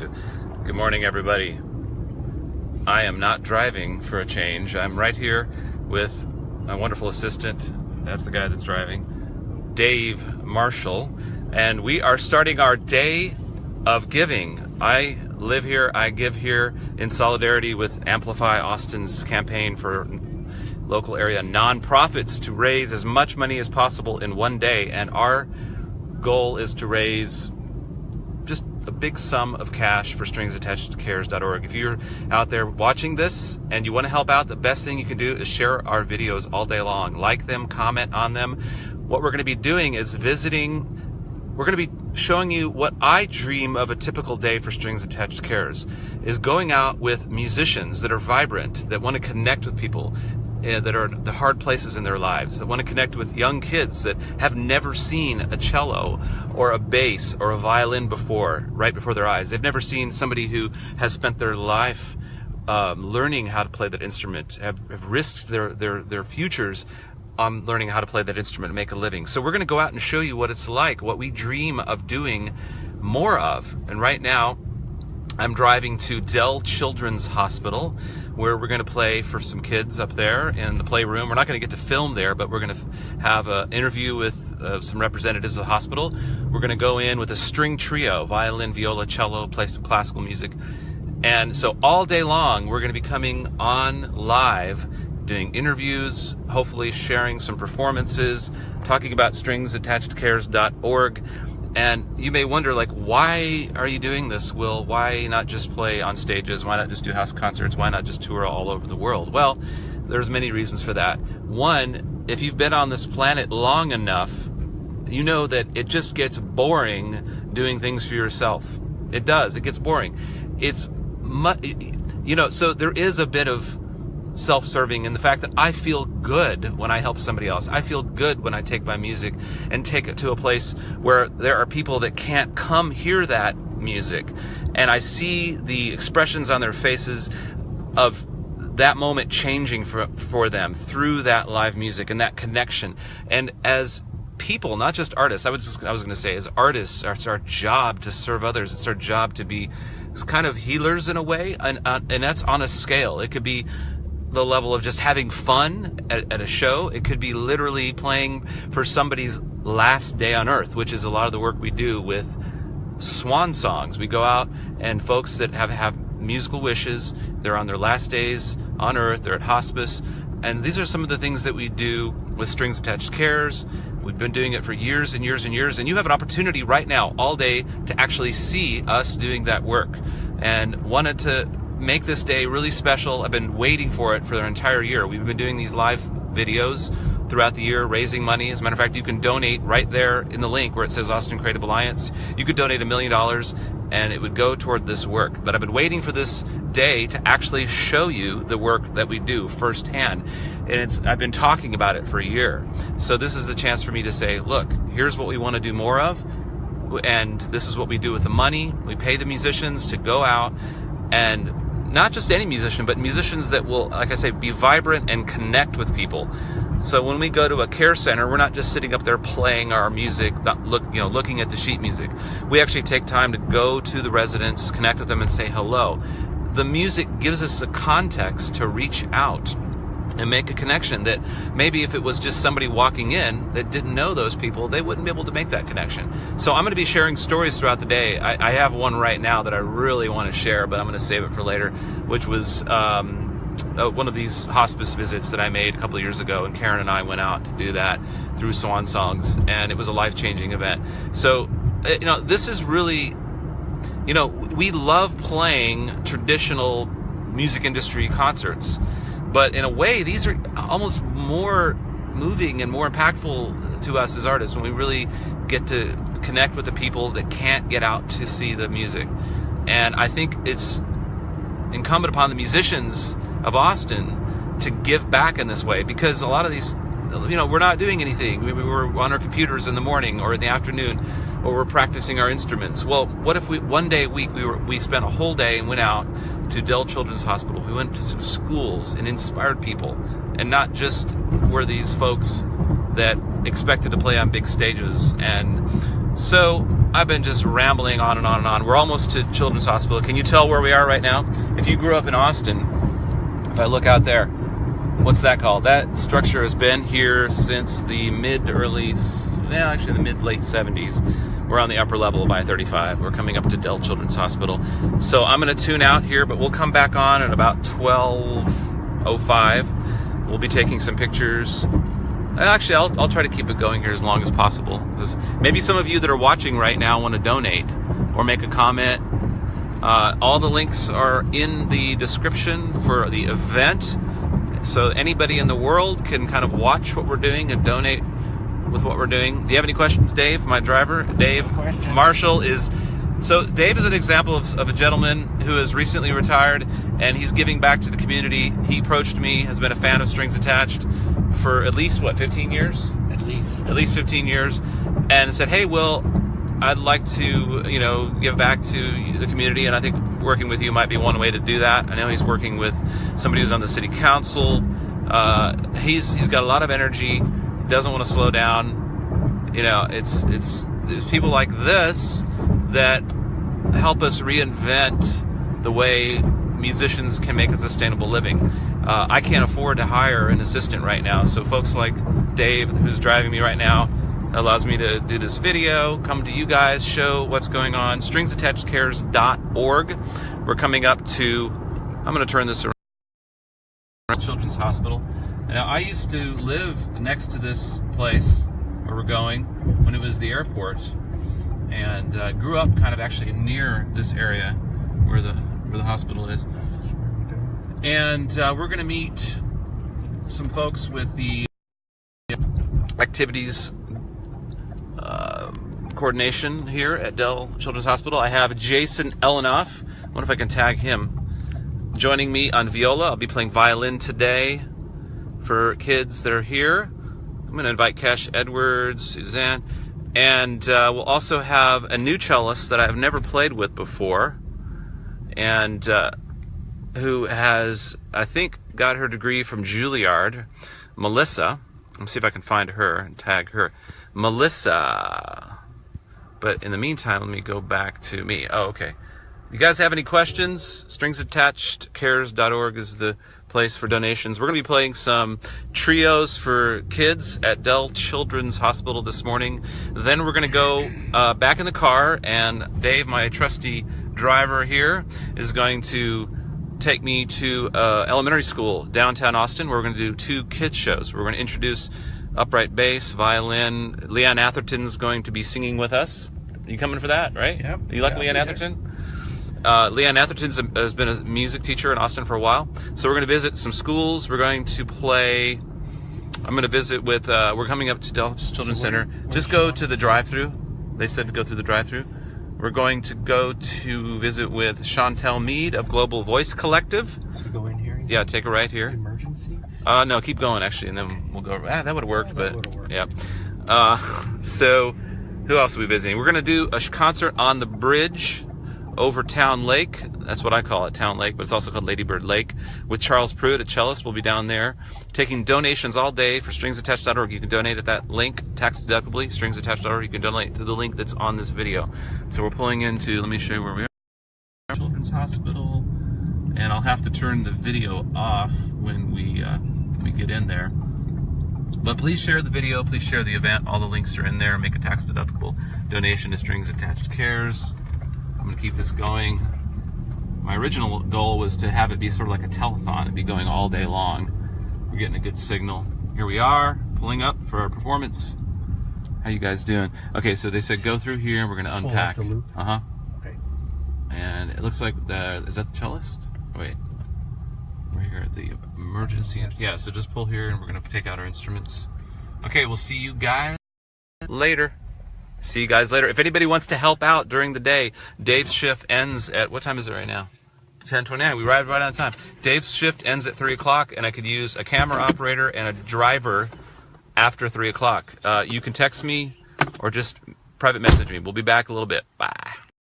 Good morning, everybody. I am not driving for a change. I'm right here with my wonderful assistant. That's the guy that's driving, Dave Marshall. And we are starting our day of giving. I live here, I give here in solidarity with Amplify Austin's campaign for local area nonprofits to raise as much money as possible in one day. And our goal is to raise just a big sum of cash for stringsattachedtocares.org. If you're out there watching this and you want to help out, the best thing you can do is share our videos all day long. Like them, comment on them. What we're going to be doing is we're going to be showing you what I dream of a typical day for Strings Attached Cares, is going out with musicians that are vibrant, that want to connect with people that are the hard places in their lives, that want to connect with young kids that have never seen a cello or a bass or a violin before, right before their eyes. They've never seen somebody who has spent their life learning how to play that instrument, have risked their futures on learning how to play that instrument and make a living. So we're going to go out and show you what it's like, what we dream of doing more of. And right now, I'm driving to Dell Children's Hospital, where we're going to play for some kids up there in the playroom. We're not going to get to film there, but we're going to have an interview with some representatives of the hospital. We're going to go in with a string trio, violin, viola, cello, play some classical music. And so all day long, we're going to be coming on live, doing interviews, hopefully sharing some performances, talking about stringsattachedtocares.org. And you may wonder, like, why are you doing this, Will? Why not just play on stages? Why not just do house concerts? Why not just tour all over the world? Well, there's many reasons for that. One, if you've been on this planet long enough, you know that it just gets boring doing things for yourself. It does. It gets boring. So there is a bit of self-serving in the fact that I feel good when I help somebody else. I feel good when I take my music and take it to a place where there are people that can't come hear that music, and I see the expressions on their faces of that moment changing for them through that live music and that connection. And as people, not just artists, I was going to say, as artists, it's our job to serve others. It's our job to be kind of healers in a way, and that's on a scale. It could be the level of just having fun at a show. It could be literally playing for somebody's last day on earth, which is a lot of the work we do with swan songs. We go out and folks that have musical wishes, they're on their last days on earth, they're at hospice, and these are some of the things that we do with Strings Attached Cares. We've been doing it for years and years and years, and you have an opportunity right now all day to actually see us doing that work, and wanted to make this day really special. I've been waiting for it for an entire year. We've been doing these live videos throughout the year, raising money. As a matter of fact, you can donate right there in the link where it says Austin Creative Alliance. You could donate $1 million and it would go toward this work. But I've been waiting for this day to actually show you the work that we do firsthand. And I've been talking about it for a year. So this is the chance for me to say, look, here's what we want to do more of. And this is what we do with the money. We pay the musicians to go out, and not just any musician, but musicians that will, like I say, be vibrant and connect with people. So when we go to a care center, we're not just sitting up there playing our music, looking at the sheet music. We actually take time to go to the residents, connect with them, and say hello. The music gives us a context to reach out and make a connection that maybe if it was just somebody walking in that didn't know those people, they wouldn't be able to make that connection. So I'm going to be sharing stories throughout the day. I have one right now that I really want to share, but I'm going to save it for later, which was one of these hospice visits that I made a couple of years ago, and Karen and I went out to do that through Swan Songs, and it was a life-changing event. So, this is really, we love playing traditional music industry concerts, but in a way, these are almost more moving and more impactful to us as artists when we really get to connect with the people that can't get out to see the music. And I think it's incumbent upon the musicians of Austin to give back in this way, because a lot of these, we're not doing anything. We're on our computers in the morning or in the afternoon, or we're practicing our instruments. Well, what if one day a week we spent a whole day and went out to Dell Children's Hospital? We went to some schools and inspired people, and not just were these folks that expected to play on big stages. And so I've been just rambling on and on and on. We're almost to Children's Hospital. Can you tell where we are right now? If you grew up in Austin, if I look out there, what's that called? That structure has been here since the mid-late 70s. We're on the upper level of I-35. We're coming up to Dell Children's Hospital. So I'm going to tune out here, but we'll come back on at about 12:05. We'll be taking some pictures. Actually, I'll try to keep it going here as long as possible, because maybe some of you that are watching right now want to donate or make a comment. All the links are in the description for the event, so anybody in the world can kind of watch what we're doing and donate with what we're doing. Do you have any questions, Dave, my driver? Dave Marshall is... So Dave is an example of a gentleman who has recently retired, and he's giving back to the community. He approached me, has been a fan of Strings Attached for at least, 15 years? At least 15 years, and said, hey, Will, I'd like to, give back to the community, and I think working with you might be one way to do that. I know he's working with somebody who's on the city council. He's got a lot of energy, doesn't want to slow down. It's people like this that help us reinvent the way musicians can make a sustainable living. I can't afford to hire an assistant right now, so folks like Dave, who's driving me right now, allows me to do this video, come to you guys, show what's going on. StringsAttachedCares.org. We're coming up to, I'm going to turn this around, Children's Hospital. Now, I used to live next to this place where we're going when it was the airport, and grew up kind of actually near this area where the hospital is. And we're going to meet some folks with the activities coordination here at Dell Children's Hospital. I have Jason Elenoff. I wonder if I can tag him. Joining me on viola. I'll be playing violin today for kids that are here. I'm going to invite Cash Edwards, Suzanne, and we'll also have a new cellist that I've never played with before, and who has, I think, got her degree from Juilliard, Melissa. Let me see if I can find her and tag her. Melissa. But in the meantime, let me go back to me. Oh, okay. You guys have any questions? StringsAttachedCares.org is the place for donations. We're going to be playing some trios for kids at Dell Children's Hospital this morning. Then we're going to go back in the car, and Dave, my trusty driver here, is going to take me to elementary school downtown Austin. We're going to do 2 kids shows. We're going to introduce upright bass, violin. Leanne Atherton's going to be singing with us. Are you coming for that, right? Yep. You like Leanne Atherton? Leanne Atherton has been a music teacher in Austin for a while. So we're going to visit some schools. We're going to play... I'm going to visit with... we're coming up to Dell Children's Center. Just go to the drive-thru. They said to go through the drive-thru. We're going to go to visit with Chantel Mead of Global Voice Collective. So go in here? Yeah, take a right here. Emergency? No, keep going, actually, and then we'll go... that would have worked, but... Yeah. So, who else are we visiting? We're going to do a concert on the bridge over Town Lake. That's what I call it, Town Lake, but it's also called Lady Bird Lake. With Charles Pruitt, a cellist, will be down there taking donations all day for StringsAttached.org. You can donate at that link, tax-deductibly, StringsAttached.org. You can donate to the link that's on this video. So we're pulling into, let me show you where we are, Children's Hospital, and I'll have to turn the video off when we get in there. But please share the video, please share the event. All the links are in there. Make a tax-deductible donation to Strings Attached Cares. I'm going to keep this going. My original goal was to have it be sort of like a telethon and be going all day long. We're getting a good signal. Here we are, pulling up for our performance. How you guys doing? Okay, so they said go through here and we're going to unpack. Uh-huh. Okay. And it looks like is that the cellist? Wait. We're here at the emergency. Yeah, so just pull here and we're going to take out our instruments. Okay, we'll see you guys later. See you guys later. If anybody wants to help out during the day, Dave's shift ends at, what time is it right now? 10:29. We arrived right on time. Dave's shift ends at 3 o'clock, and I could use a camera operator and a driver after 3 o'clock. You can text me or just private message me. We'll be back a little bit. Bye.